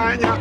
LANA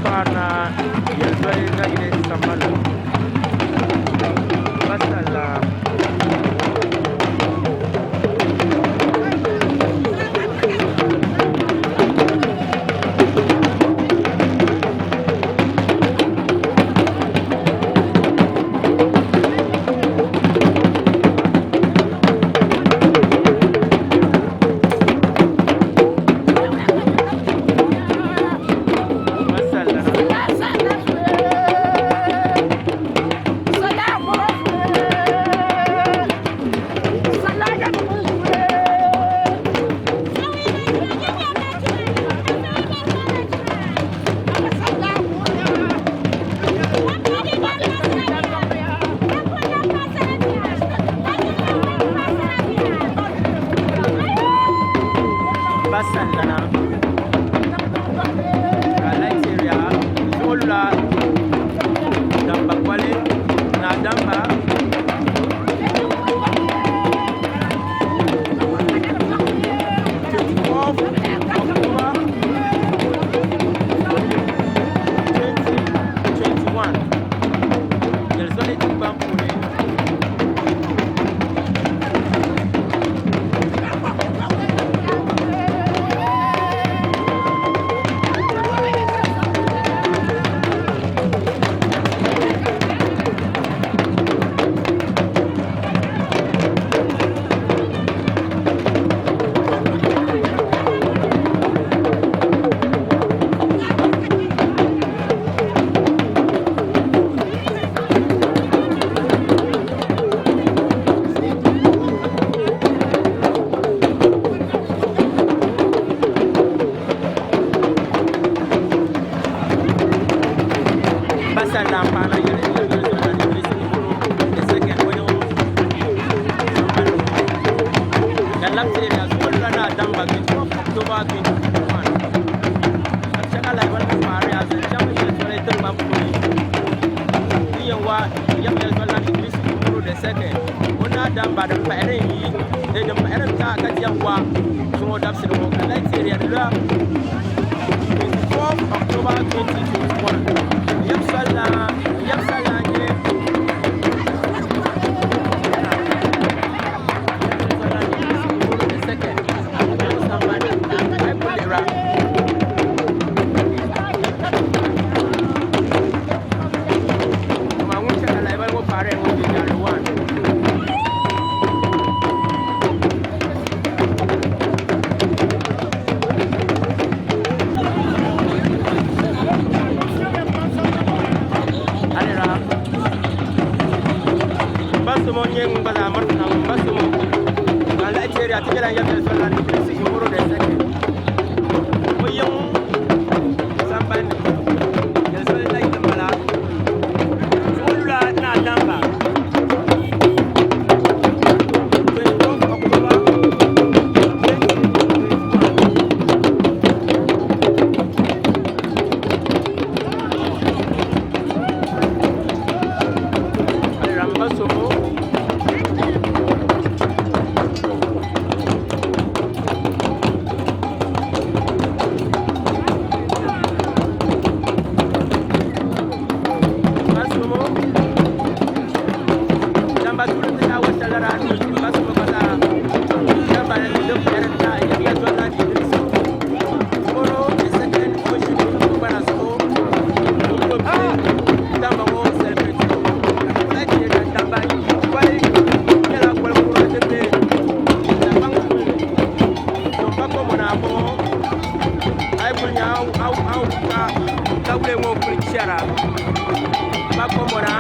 karena YELZOLI lagi di Damba masalah LANA Nigeria Zola Damba kwale na Damba YELZOLI Damba da fere yi da fere ta ga yawa so da su da Nigeria da 24 October 2021 yamsala ne Alira ka wule ngo kuli chara ba komona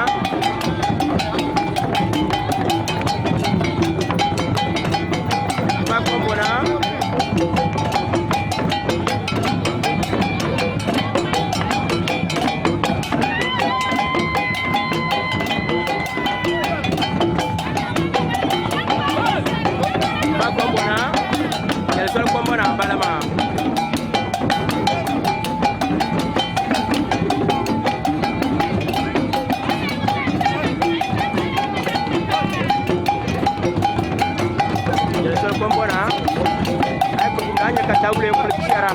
Taule kulichara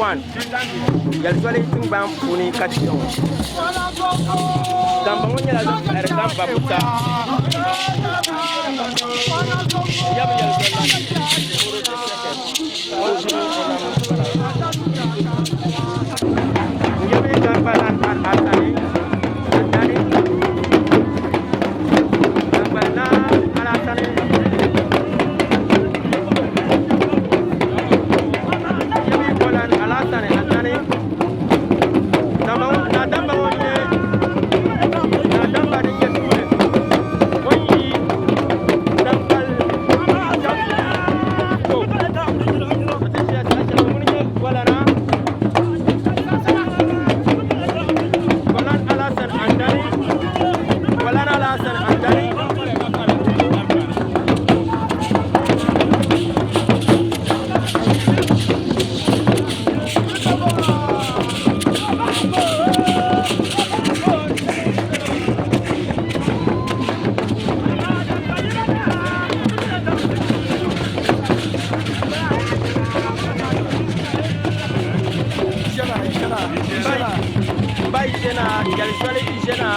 1 YELZOLI tingbam puuni ka ti ŋɔ Damba ŋɔ nyɛla din pahiri Damba buta yabi yabi Damba lan atani Damba na alatani yabi bolan alatani atani Damba na Damba ŋɔ nyɛ na Damba di nyɛ tuwe ŋɔ yi Dambal to YELZOLI Jena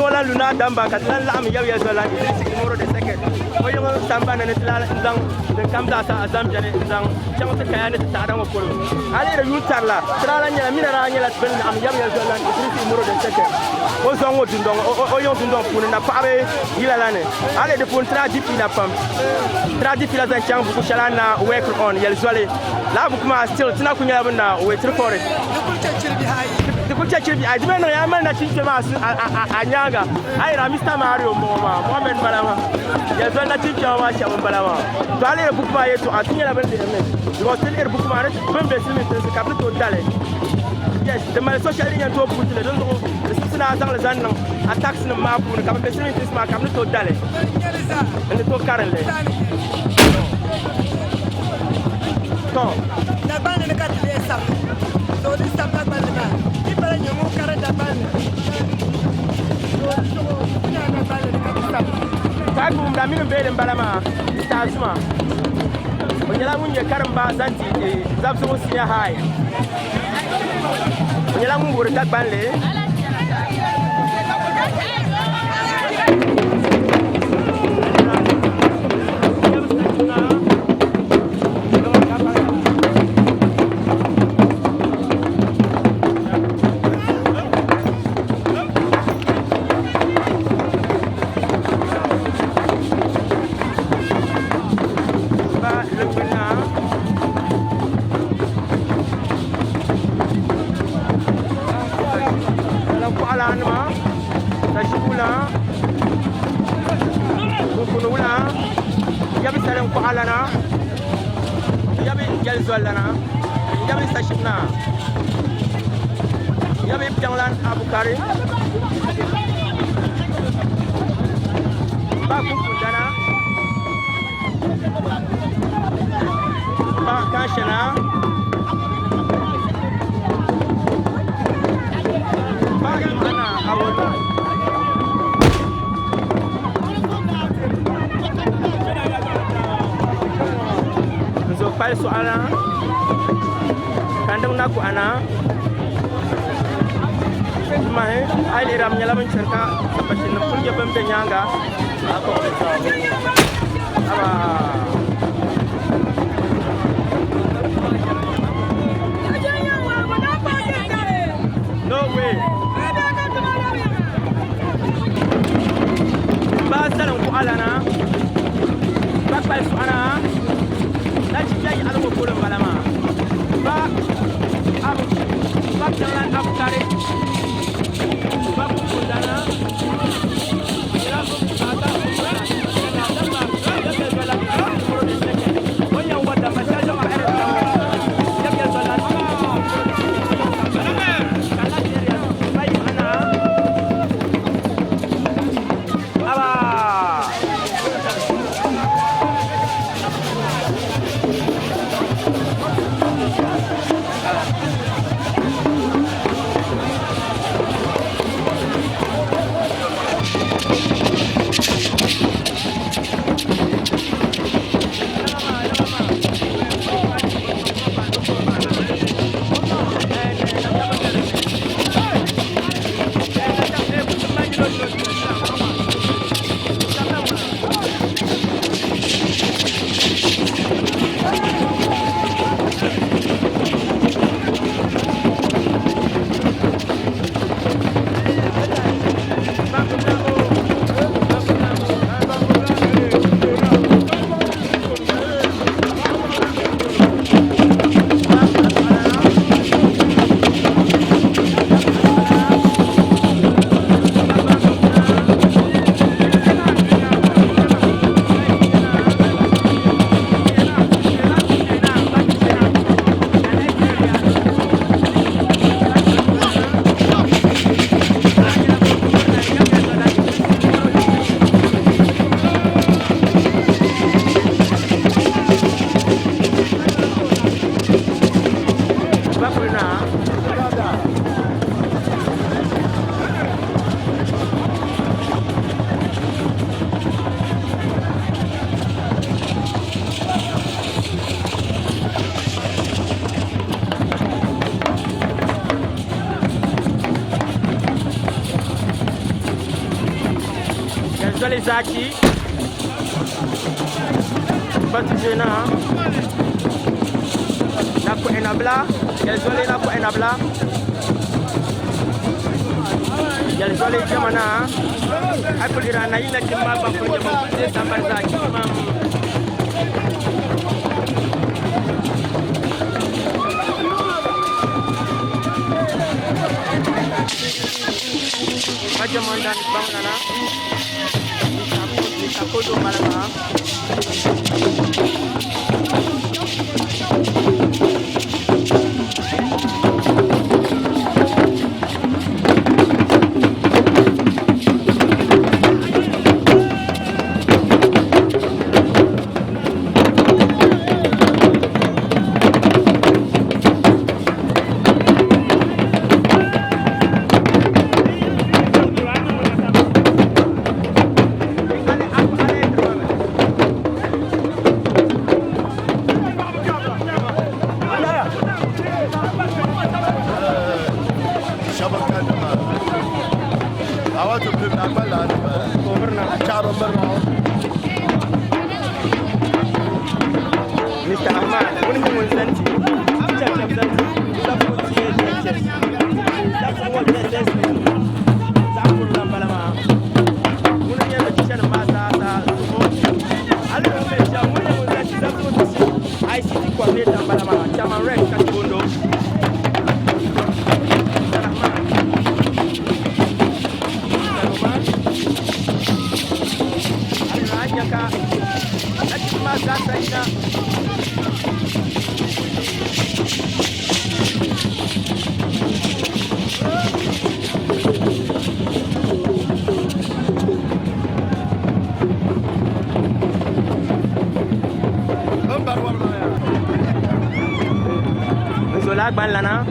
sola luna damba katlan la am yaw YELZOLI idrisi imoro de seket o yo samba na tla ndang de kamda sa azam jane ndang chamata kayane ta dan ko ale re yutarla trala nya mina ra nya la ben am yaw YELZOLI idrisi imoro de seket o zongo dundong o yo dundong pun na pabe yilalane ale de pun tradifi na pam tradifi la zan chang buku shalana work on YELZOLI la buku ma still tina kunya bana we trifore the church I demand a man that teaches us Anyaga. I am Mr. Mario Moma, Mohamed Balama. There's one that teaches us Balama. To all a book by to Athena, you was still a book marriage, when the capital talent. Yes, the man social and to put the system attacks the map when the capital is my capital talent. And the talk currently. So this time that man, people in your move carry that man. Tagum da min belen balama tasma. Onyala munye karamba zanti zabzugu siya hai. Onyala mungu retak banle. LANA yabi YELZOLI LANA yabi sashibna yabi pjanglan abukari ba kukundana ba kashana ba ana awon Pal soalnya kandang naku ana mai ai liram nyala mencerka seperti nempun dia pempenyangga apa no way bahasa nangku alana bakal soalnya Lagi jadi alam boleh balama. Bak jalan abu kare. Bak kudana. YELZOLI Zaki. Batu Jena. Nako Enabla. YELZOLI Nako Enabla. YELZOLI Jamana. Aku dirana ina kimma ba ko jama de Damba Zaki mam. Aja mandan bang LANA. Aku tu malam. Mr. Ahmad, wani mun santi. Ban LANA.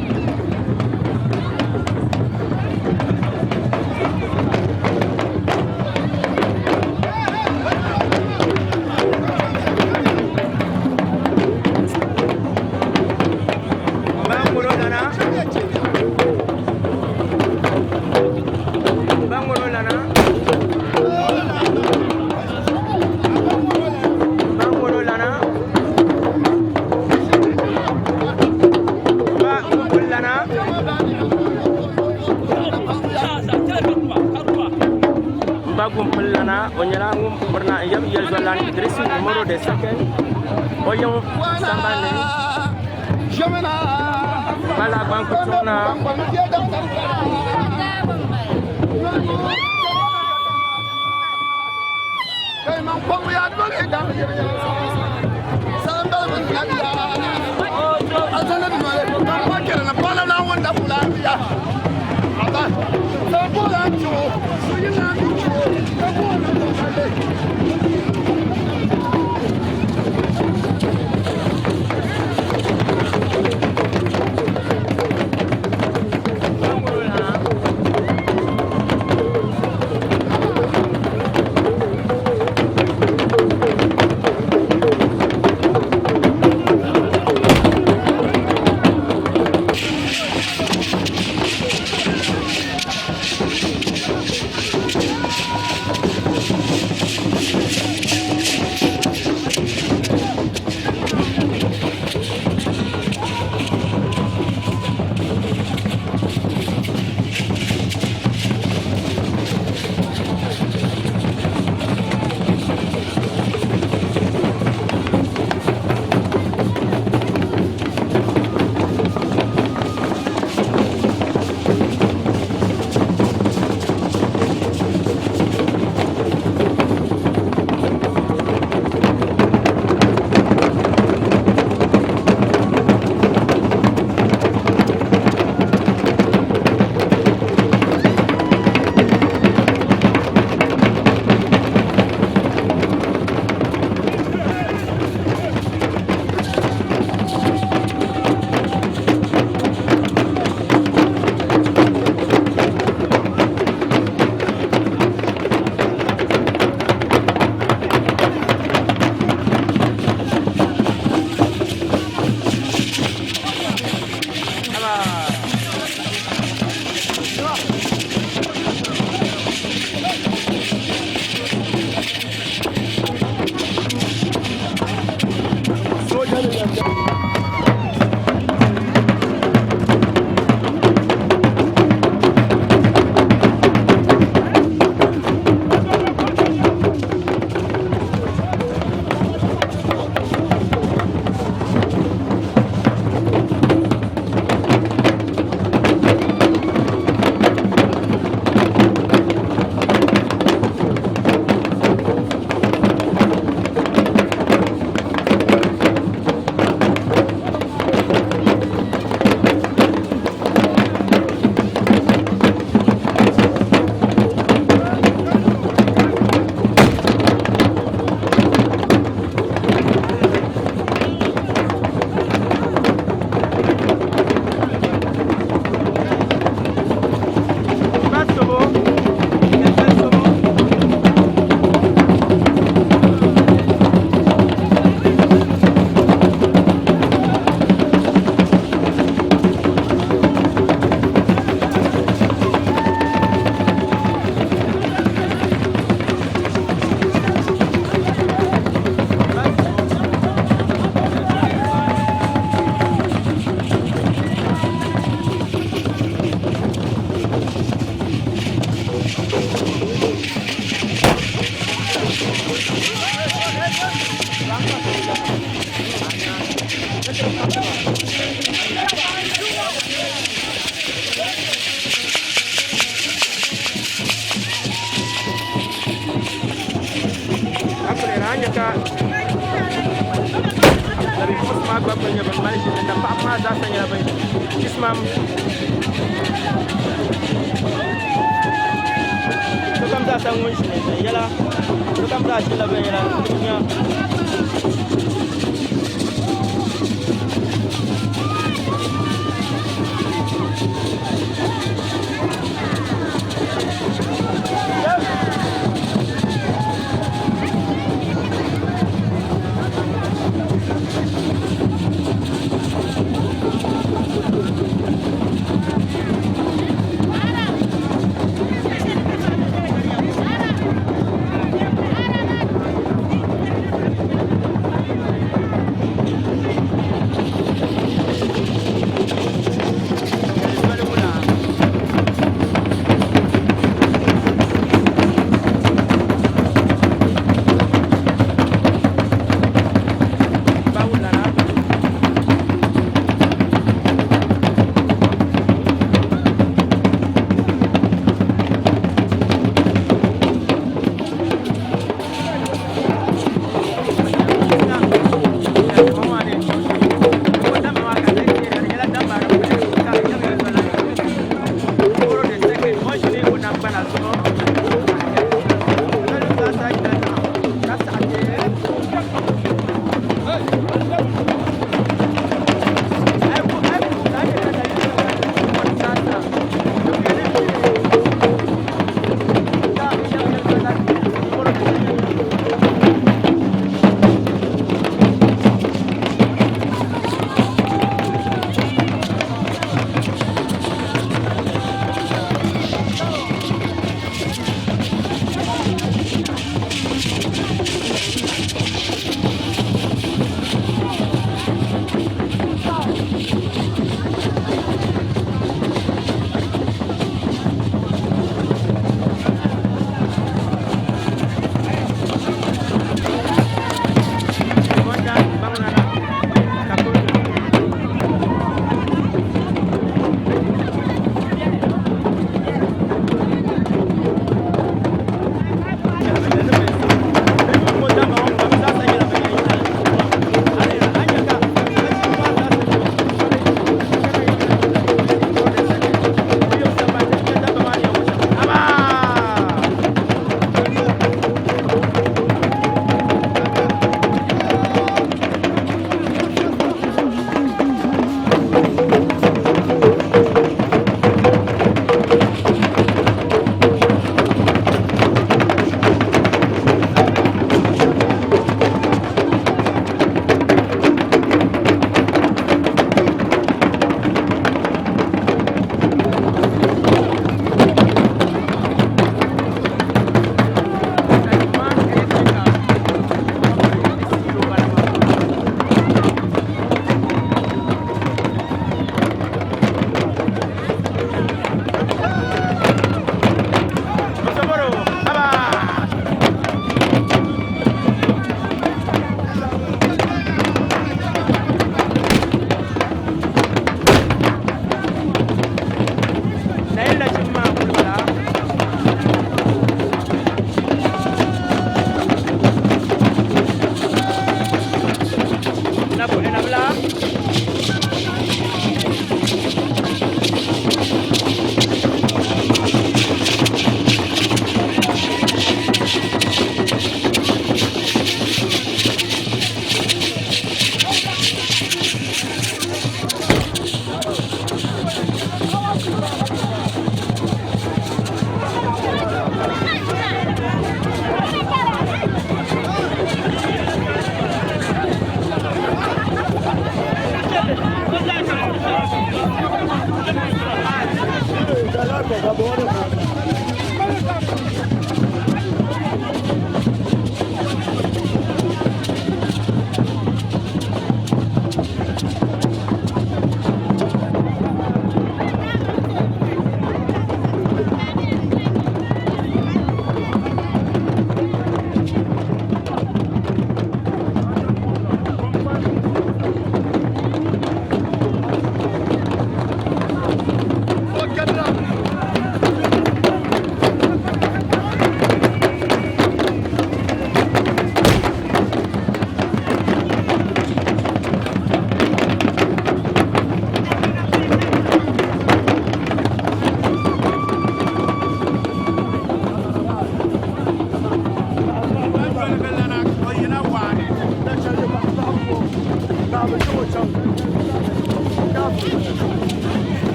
LANA, Onyala, Murna, YELZOLI, dressing numero de second. Oyong Sambane. Bala Bankutuna.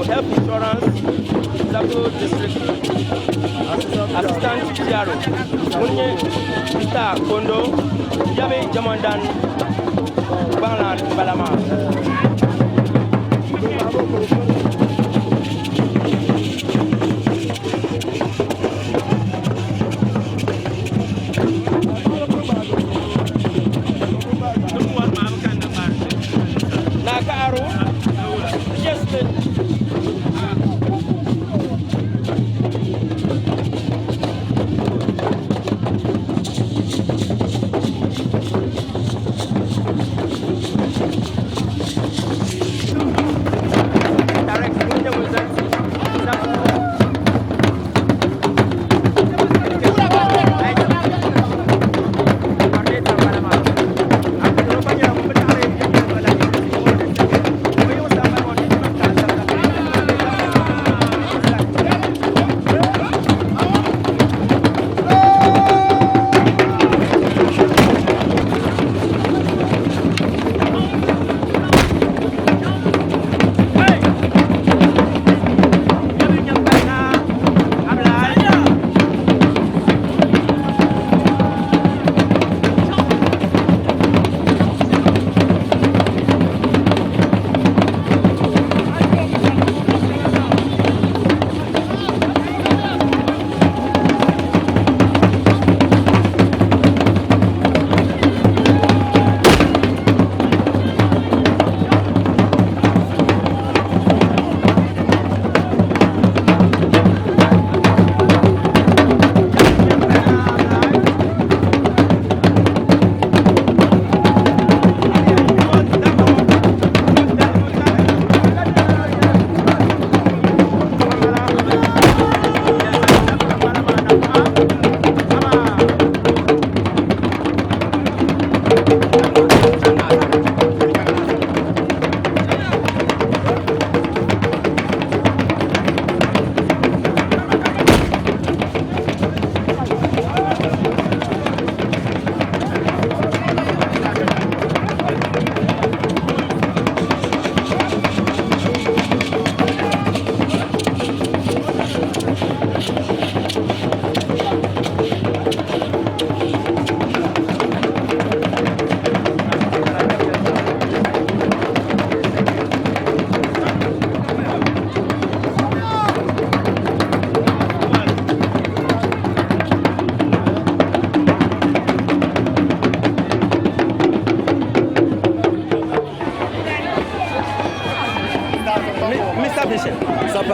Health Insurance, ZABZUGU District Assistant PRO. Munye Mr. Kondo, Yabe Jamandan, Banglan Balama. Nakaru, yes.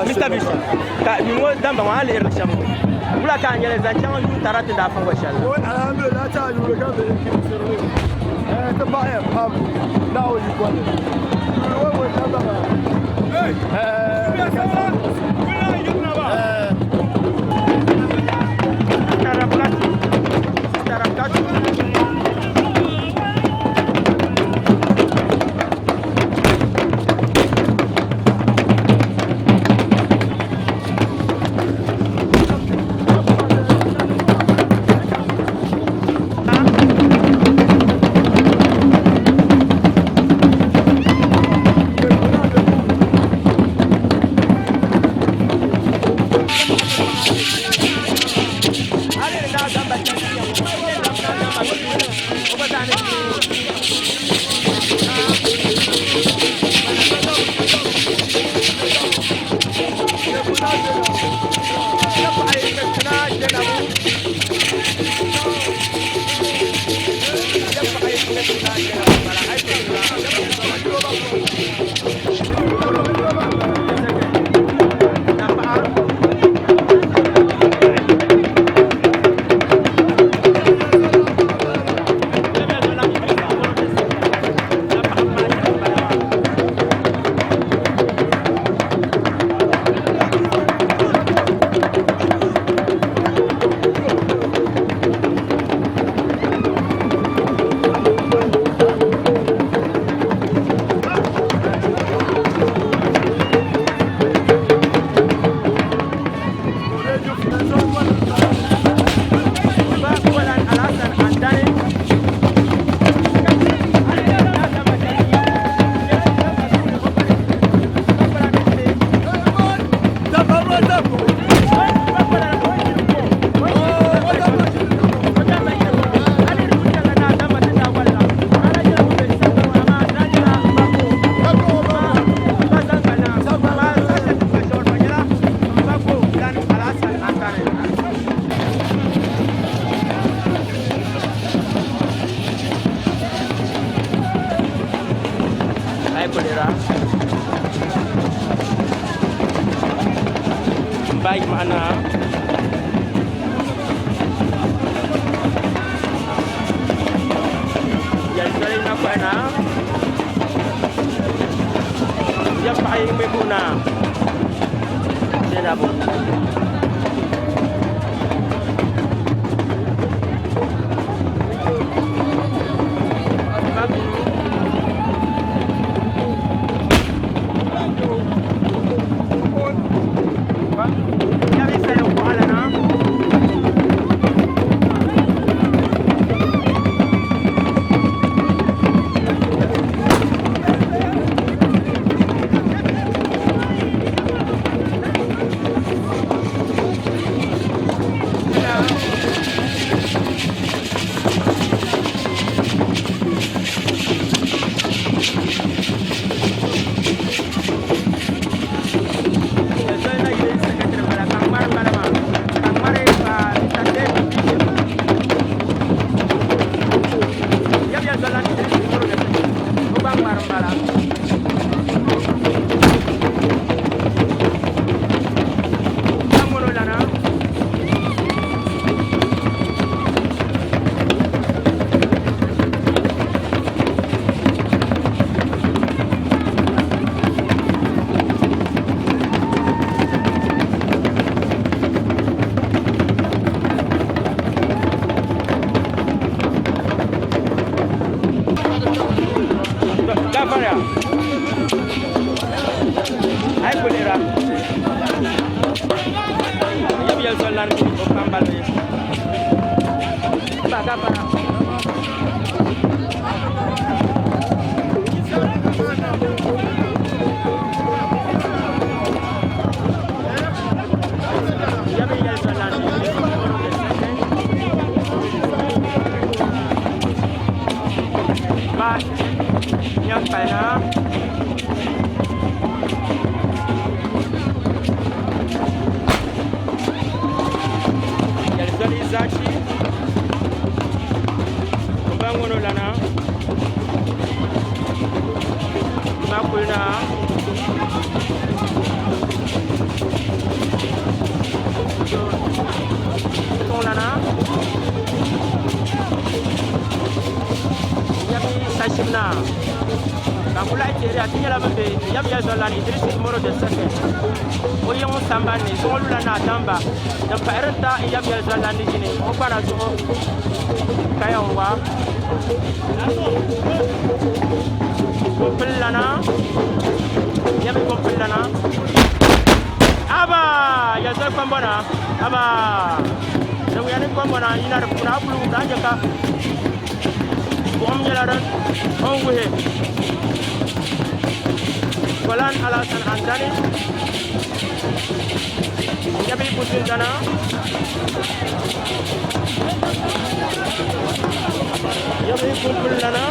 Mr. Bishop, you know Damba wale election. Ula kanyele za chama yu tarati da fangwa shala. Alhamdulillah ta yu ga be ki ta ba ya pam now you got it. Wo ta ba. baik mana. YELZOLI nak mana? Yang paling berguna. Tidak pun. LANA Damba Damba erta YELZOLI jini o para zo kayangwa LANA LANA aba YELZOLI kombona aba dawu yani kombona ina da kuna bulu da jaka bom nyalaran on wuhe kolan alasan andani yabi putul dana yabi putul dana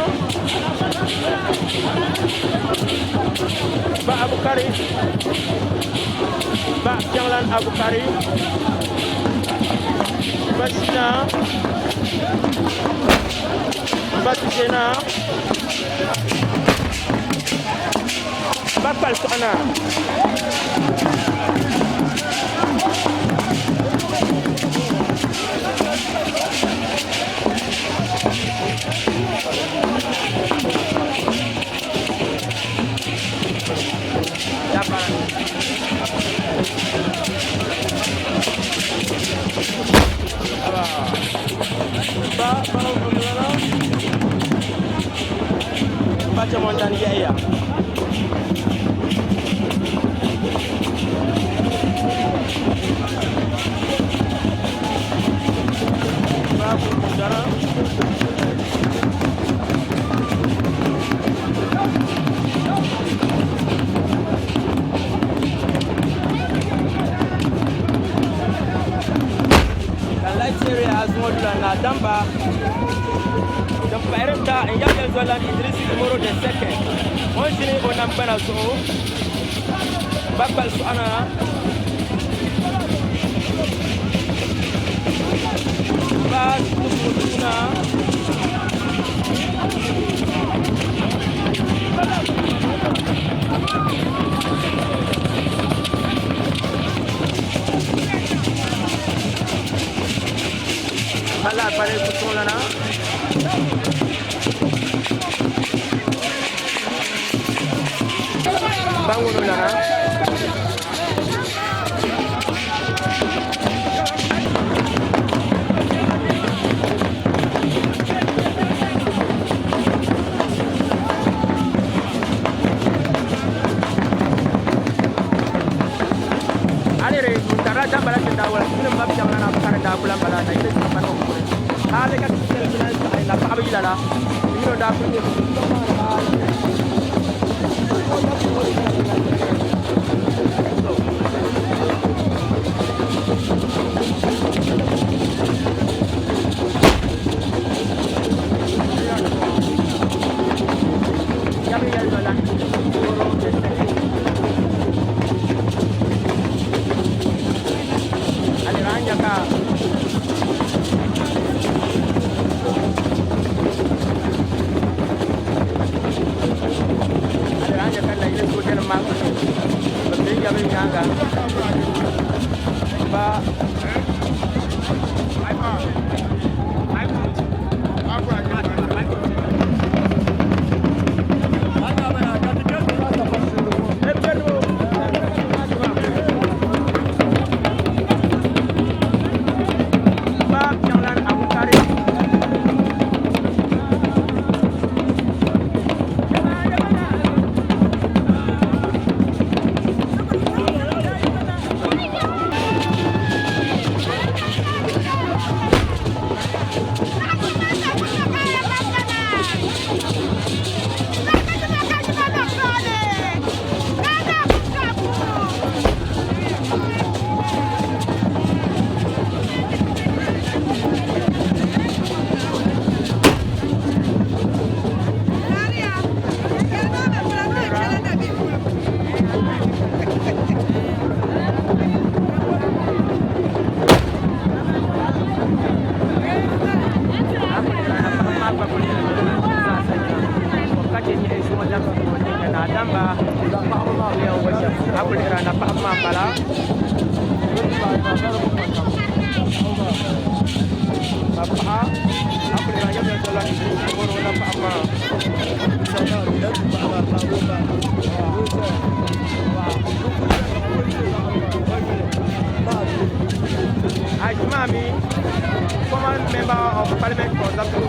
ba Abu Kari ba janglan Abu Kari basina batisena bakal sana baca montan ya. Damba erta en YELZOLI Idrisi numero de second on jini on ambana so bakal so ana ba tuna pare kutung lana. Bangun lana. Damba la tenda wala ni mbab jamana na bakara da kula bala na ile sama no ko ale ka tsel final ay la pa bila la ni no da ko ni ya me ya la Damba dia wajah aku ni rana pak mapala bapa aku ni rana yang jalan baru nampak apa I mami common member of parliament for ZABZUGU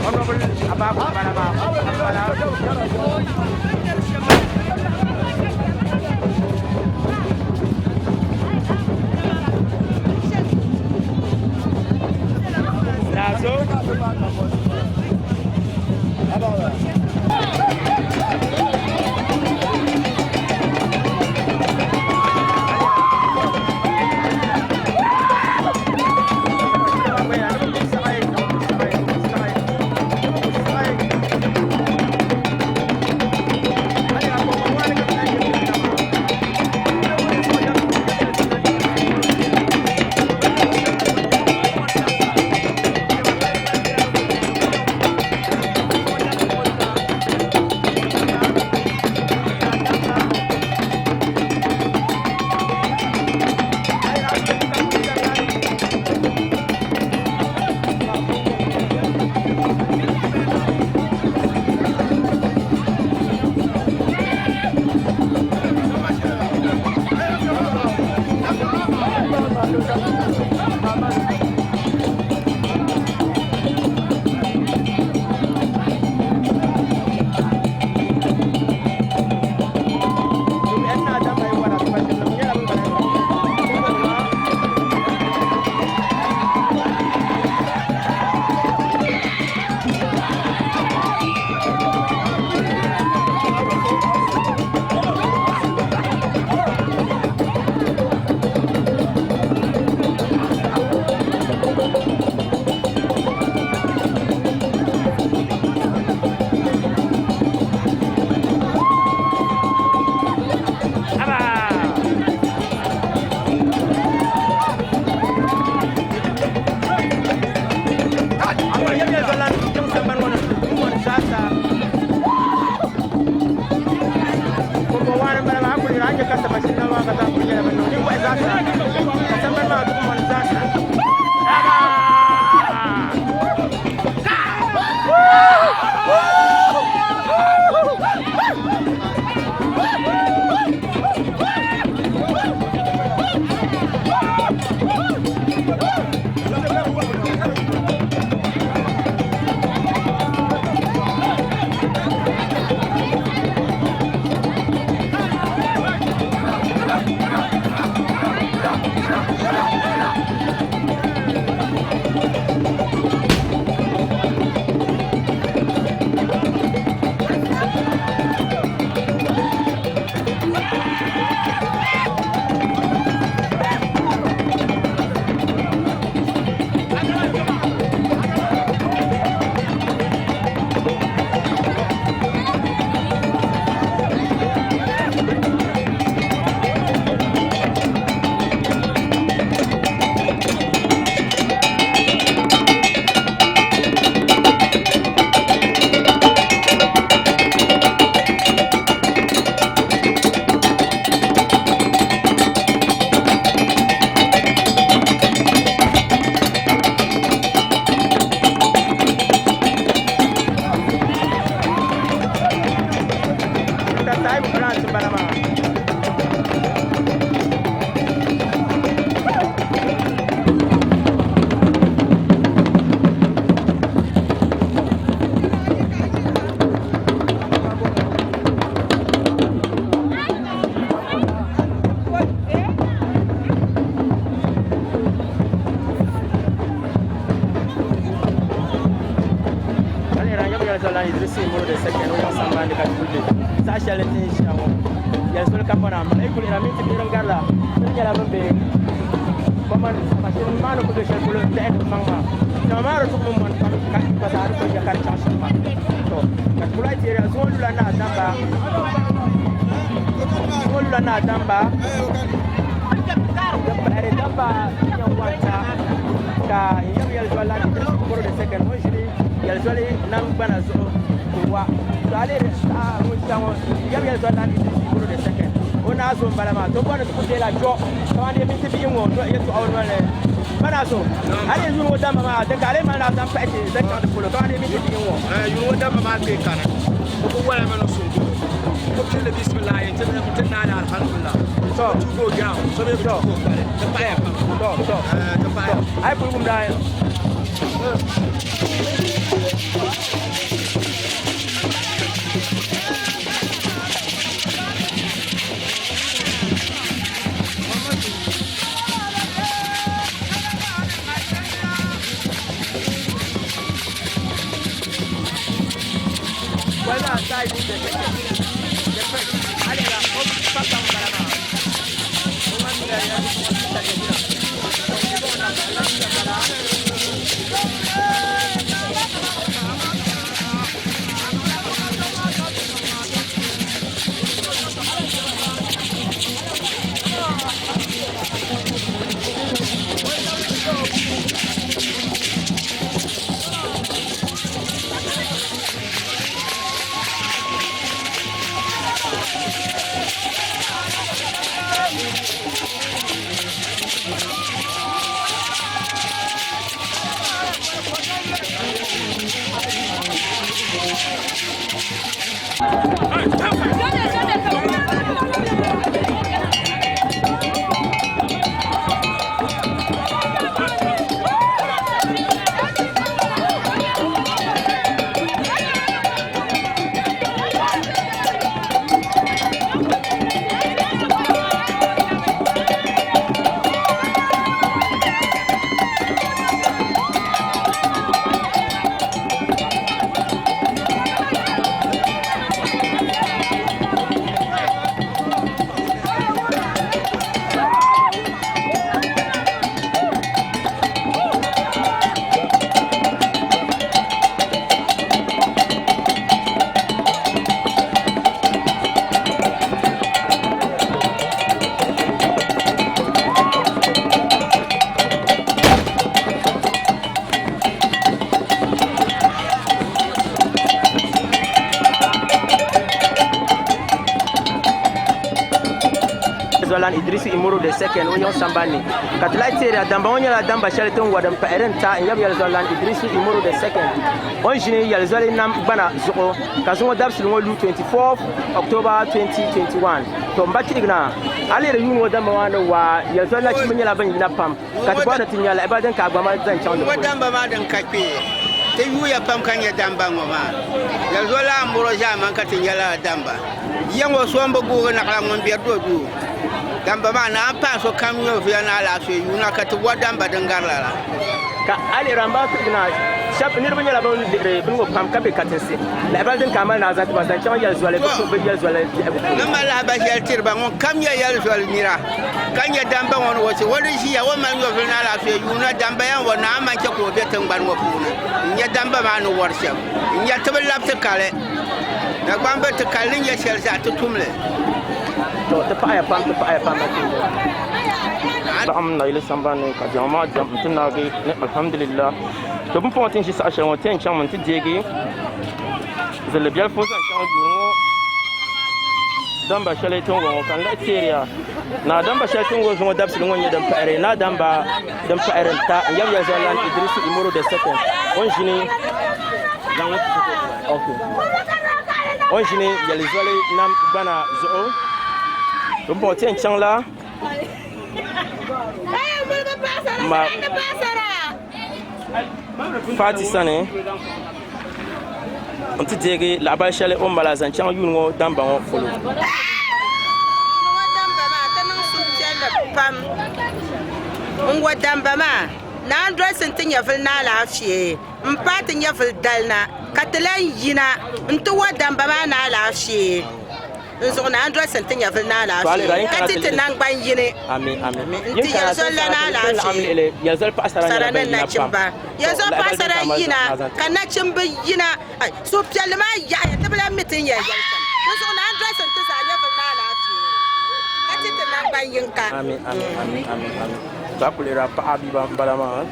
Honorable Ababu Balaba Damba Idrisi Moro the second o samba de Katuje Sasha Letin Shawo YELZOLI Kapana e kuli na minti biran garla nyala mambe Baman masih mana ko de shekulo de mangma Namaro to mum man ka pasar ko ya kan chashma to ka kulai tire zolu la na damba Damba yang wanta ka YELZOLI Moro the second o shiri YELZOLI nam bana zo wa to ale sa mo chango YELZOLI Moro the second ona zo balama to bana ko de la jo kawande mi tibi ngo to yeto awon wala bana zo ale yu wo Damba ma de kale ma na dan pati de kan de polo kawande mi tibi ngo yu wo Damba ma ke kana ko wala ma no so ko tele bismillah en tele ko tana alhamdulillah so go down so be go the fire the fire ai pul mum dai Wala sai ni de ale la o papa para ma o man ya ya ta YELZOLI Idrisi Moro the second o yon sambani katla tire Damba wonya la Damba shalton wadam pa erenta yab YELZOLI Idrisi Moro the second on jini YELZOLI nam bana zuko kazo dabsul ngolu 24 October 2021 to mbati igna ale re yungo Damba wana wa YELZOLI chimenya la ban na pam katbana tinyala ibadan ka agba ma zan chawdo Damba ma dan kape te yuya pam kan ya Damba ngoma YELZOLI Moro jama kan tinyala Damba yango sombo go na kala mon bier do du Damba ma na pa so kamyo via na la so yuna ka to Damba dangarla ka ali ramba igna shap ni rubanya la ban de bingo pam kabe katense la ibadan kamal na zat bazan chawa YELZOLI ko be YELZOLI na mala ba yel tirba ngon kamya YELZOLI mira kanya Damba won wosi wodi shi ya wo man yo vina la so yuna Damba yan wona man ke ko be tan ban wo puna nya Damba ma no worship nya tabal lapta kale na gbamba te kalin ya shelsa to tumle to ta pa ya pam da am na ile sambane ka jama jam tunna ge alhamdulillah to bun fontin shi sa shan woten chan mun tidege zele bial fosan chan dungo Damba shale tongo kan la teria na Damba shale tongo zo dabsi ngonye dam paere na Damba dam paere ta yam YELZOLI Idrisi Moro the second on jini okay on jini YELZOLI nam bana zo dum fontin chan la ma Fati sane on ti dege la ba shale on bala zan chan yungo Damba ngo folo Damba ma tanan sun jalla pam Damba ma na dressing tin ya fil na lafiye in patin ya fil dalna Katilan yina ntuwa damba ma na lafiye. Nzo na andro sente nya vna lafiye. Katite nangban yine. Amin. Nti YELZOLI na lafiye. YELZOLI pasara na chimba. YELZOLI pasara yina kana chimba yina. So pialma ya tabla mitin ya YELZOLI. Nzo na andro sente za ya vna lafiye. Katite nangban yinka. Amin. Kapulera pa abiba balama.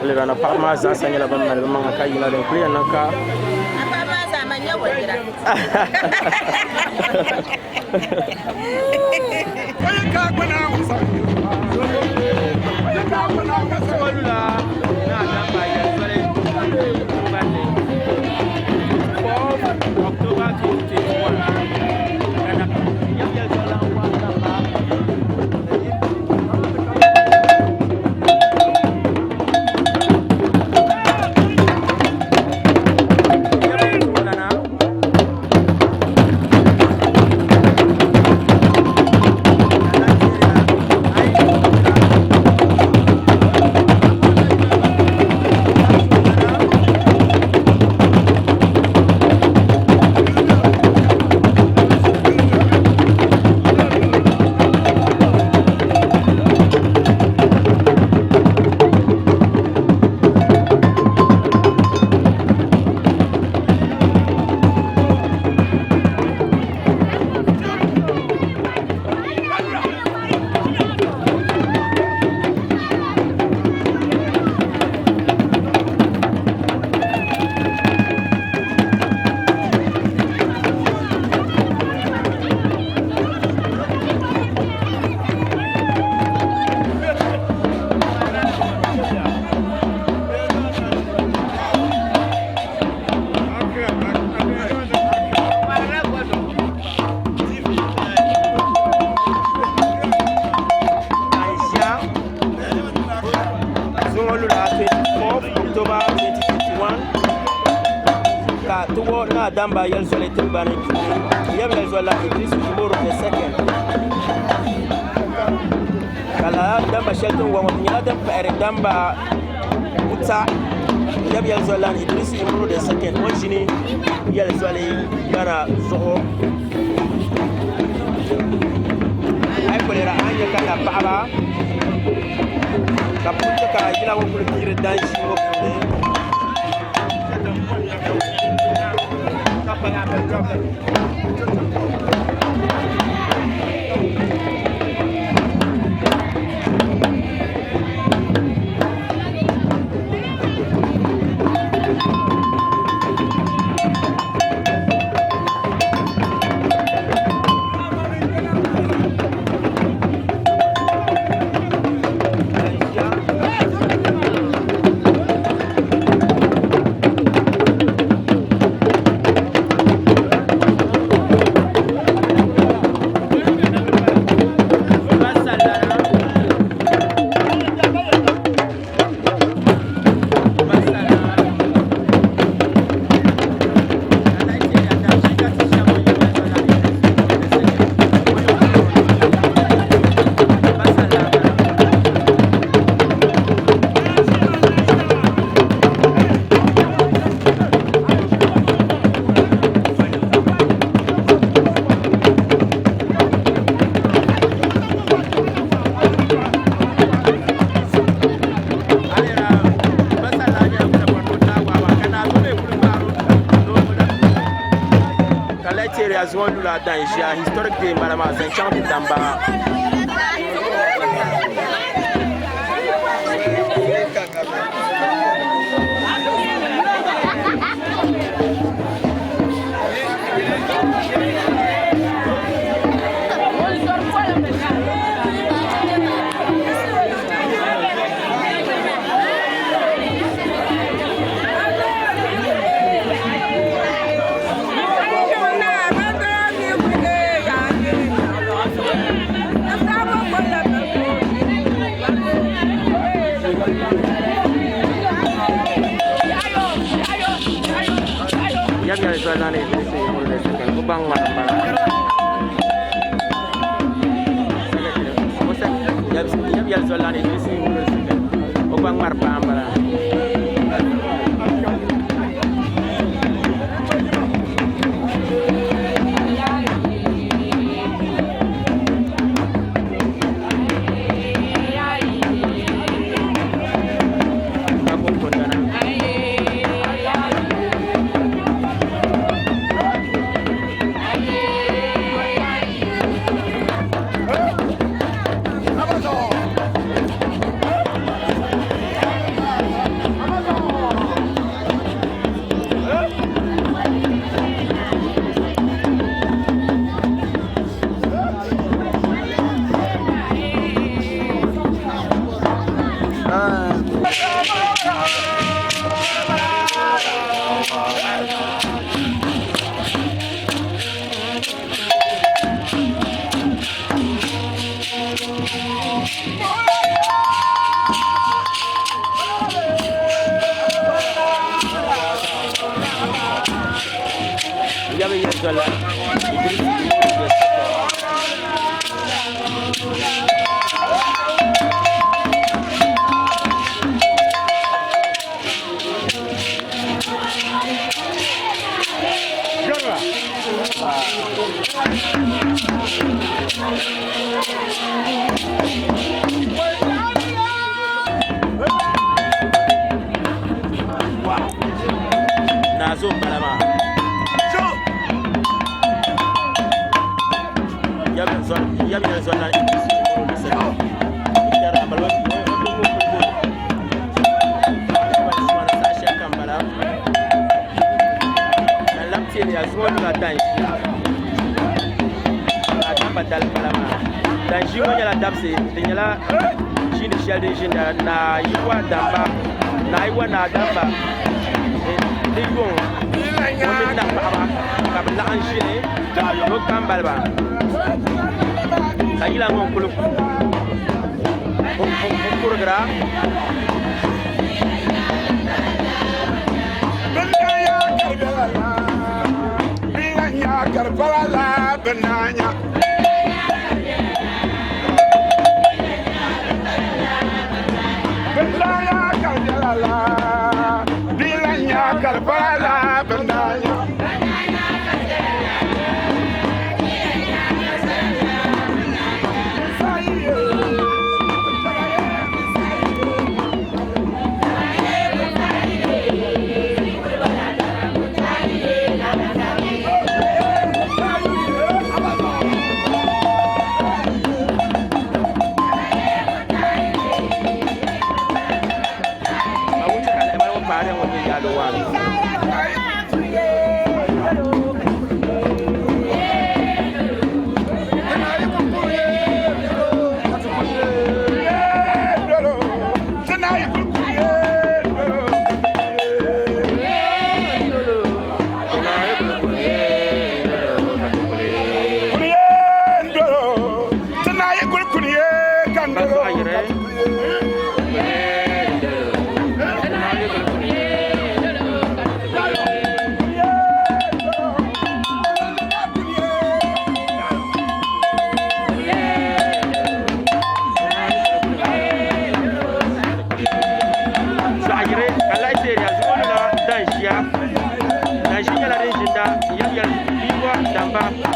Le na pa ma za sanya la ba ma ma ka yina den kuya nan ka pa ma za ma nya wira Wala ka bana musa. Wala ka bana musa. wala na Damba YELZOLI bande 4 October 2021 kana YELZOLI wa Damba Damba YELZOLI timbani YELZOLI Idris Umuru the second kala Damba shelton wa mnyala da pere Damba uta YELZOLI Idris Umuru the second wajini YELZOLI bana zoho ay kolera anya kala baba kaputa ka ila wo kulire danshi wo YELZOLI la dan jia historique de madame Zenchan de Damba YELZOLI Idris Umuru the second kubang YELZOLI ni Idrisi ngoro sike o bang mar pambala YELZOLI Idrisi ngoro nazo balama YELZOLI Idrisi ngoro sike ikara balwa ya zuwa la tanshi la Damba dal kalama tanshi mo nyala dabse de nyala jini shelde jinda na yiwa Damba na yiwa na Damba de gon mo min da baba ka bla anjine da yo kambal ba ayila ngon kulu program Karpala benanya benanya karjalala bilanya karpala benanya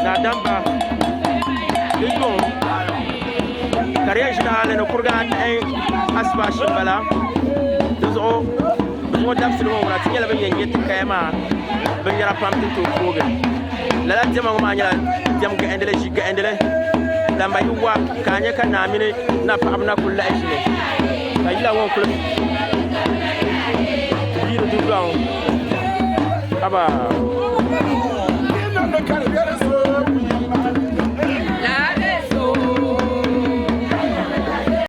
na Damba Ligon Kariya Jina no kurgan ay asbashin bala dozo mo dabsi mo wala tinyala be yenye tikayama be yara pamti to program la la jama ma nyala jam ga endele shi ga endele Damba yuwa kanye kana mine na pamna kullu ay shine ayila won kullu biru du aba